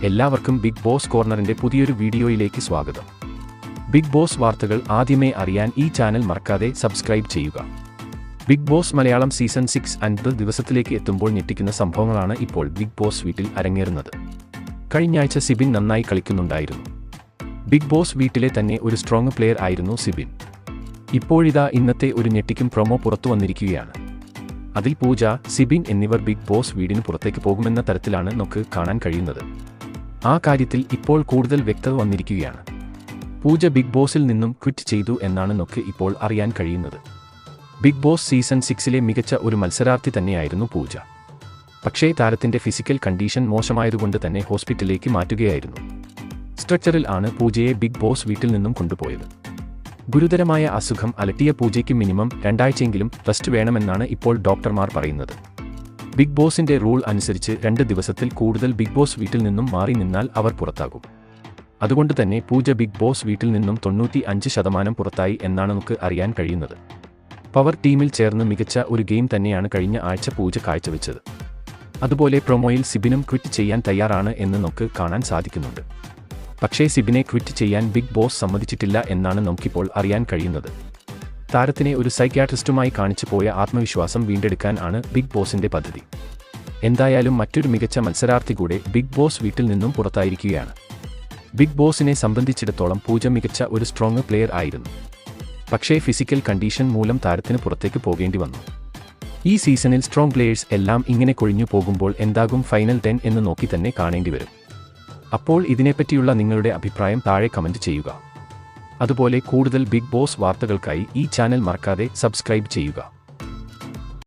എല്ലാവർക്കും big boss കോർണറിന്റെ പുതിയൊരു വീഡിയോയിലേക്ക് സ്വാഗതം. ബിഗ് ബോസ് വാർത്തകൾ ആദ്യമേ അറിയാൻ ഈ ചാനൽ മറക്കാതെ സബ്സ്ക്രൈബ് ചെയ്യുക. ബിഗ് ബോസ് മലയാളം സീസൺ 6 50 ദിവസത്തിലേക്ക് എത്തുമ്പോൾ ഞെട്ടിക്കുന്ന സംഭവങ്ങളാണ് ഇപ്പോൾ ബിഗ് ബോസ് വീട്ടിൽ അരങ്ങേറുന്നത്. കഴിഞ്ഞയാഴ്ച സിബിൻ നന്നായി കളിക്കുന്നുണ്ടായിരുന്നു. ബിഗ് ബോസ് വീട്ടിലെ തന്നെ ഒരു സ്ട്രോങ് പ്ലെയർ ആയിരുന്നു സിബിൻ. ഇപ്പോഴിതാ ഇന്നത്തെ ഒരു ഞെട്ടിക്കും പ്രൊമോ പുറത്തു വന്നിരിക്കുകയാണ്. അതിൽ പൂജ, സിബിൻ എന്നിവർ ബിഗ് ബോസ് വീടിന് പുറത്തേക്ക് പോകുമെന്ന തരത്തിലാണ് നമുക്ക് കാണാൻ കഴിയുന്നത്. ആ കാര്യത്തിൽ ഇപ്പോൾ കൂടുതൽ വ്യക്തത വന്നിരിക്കുകയാണ്. പൂജ ബിഗ് ബോസിൽ നിന്നും ക്വിറ്റ് ചെയ്തു എന്നാണ് നമുക്ക് ഇപ്പോൾ അറിയാൻ കഴിയുന്നത്. ബിഗ് ബോസ് സീസൺ 6-ലെ മികച്ച ഒരു മത്സരാർത്ഥി തന്നെയായിരുന്നു പൂജ. പക്ഷേ താരത്തിന്റെ ഫിസിക്കൽ കണ്ടീഷൻ മോശമായതുകൊണ്ട് തന്നെ ഹോസ്പിറ്റലിലേക്ക് മാറ്റുകയായിരുന്നു. സ്ട്രെച്ചറിൽ ആണ് പൂജയെ ബിഗ് ബോസ് വീട്ടിൽ നിന്നും കൊണ്ടുപോയത്. ഗുരുതരമായ അസുഖം അലട്ടിയ പൂജയ്ക്ക് മിനിമം 2 ആഴ്ചയെങ്കിലും റെസ്റ്റ് വേണമെന്നാണ് ഇപ്പോൾ ഡോക്ടർമാർ പറയുന്നത്. ബിഗ് ബോസിന്റെ റൂൾ അനുസരിച്ച് 2 ദിവസത്തിൽ കൂടുതൽ ബിഗ് ബോസ് വീട്ടിൽ നിന്നും മാറി നിന്നാൽ അവർ പുറത്താകും. അതുകൊണ്ട് തന്നെ പൂജ ബിഗ് ബോസ് വീട്ടിൽ നിന്നും 95% പുറത്തായി എന്നാണ് നമുക്ക് അറിയാൻ കഴിയുന്നത്. പവർ ടീമിൽ ചേർന്ന് മികച്ച ഒരു ഗെയിം തന്നെയാണ് കഴിഞ്ഞ ആഴ്ച പൂജ കാഴ്ചവെച്ചത്. അതുപോലെ പ്രൊമോയിൽ സിബിനും ക്വിറ്റ് ചെയ്യാൻ തയ്യാറാണ് എന്ന് നമുക്ക് കാണാൻ സാധിക്കുന്നുണ്ട്. പക്ഷേ സിബിനെ ക്വിറ്റ് ചെയ്യാൻ ബിഗ് ബോസ് സമ്മതിച്ചിട്ടില്ല എന്നാണ് നമുക്കിപ്പോൾ അറിയാൻ കഴിയുന്നത്. താരത്തിനെ ഒരു സൈക്യാട്രിസ്റ്റുമായി കാണിച്ചു പോയ ആത്മവിശ്വാസം വീണ്ടെടുക്കാൻ ആണ് ബിഗ് ബോസിന്റെ പദ്ധതി. എന്തായാലും മറ്റൊരു മികച്ച മത്സരാർത്ഥി കൂടെ ബിഗ് ബോസ് വീട്ടിൽ നിന്നും പുറത്തായിരിക്കുകയാണ്. ബിഗ് ബോസിനെ സംബന്ധിച്ചിടത്തോളം പൂജ മികച്ച ഒരു സ്ട്രോങ് പ്ലെയർ ആയിരുന്നു. പക്ഷേ ഫിസിക്കൽ കണ്ടീഷൻ മൂലം താരത്തിന് പുറത്തേക്ക് പോകേണ്ടി വന്നു. ഈ സീസണിൽ സ്ട്രോങ് പ്ലെയേഴ്സ് എല്ലാം ഇങ്ങനെ കൊഴിഞ്ഞു പോകുമ്പോൾ എന്താകും ഫൈനൽ 10 എന്ന് നോക്കി തന്നെ കാണേണ്ടി വരും. അപ്പോൾ ഇതിനെപ്പറ്റിയുള്ള നിങ്ങളുടെ അഭിപ്രായം താഴെ കമന്റ് ചെയ്യുക. അതുപോലെ കൂടുതൽ ബിഗ് ബോസ് വാർത്തകൾക്കായി ഈ ചാനൽ മറക്കാതെ സബ്സ്ക്രൈബ് ചെയ്യുക.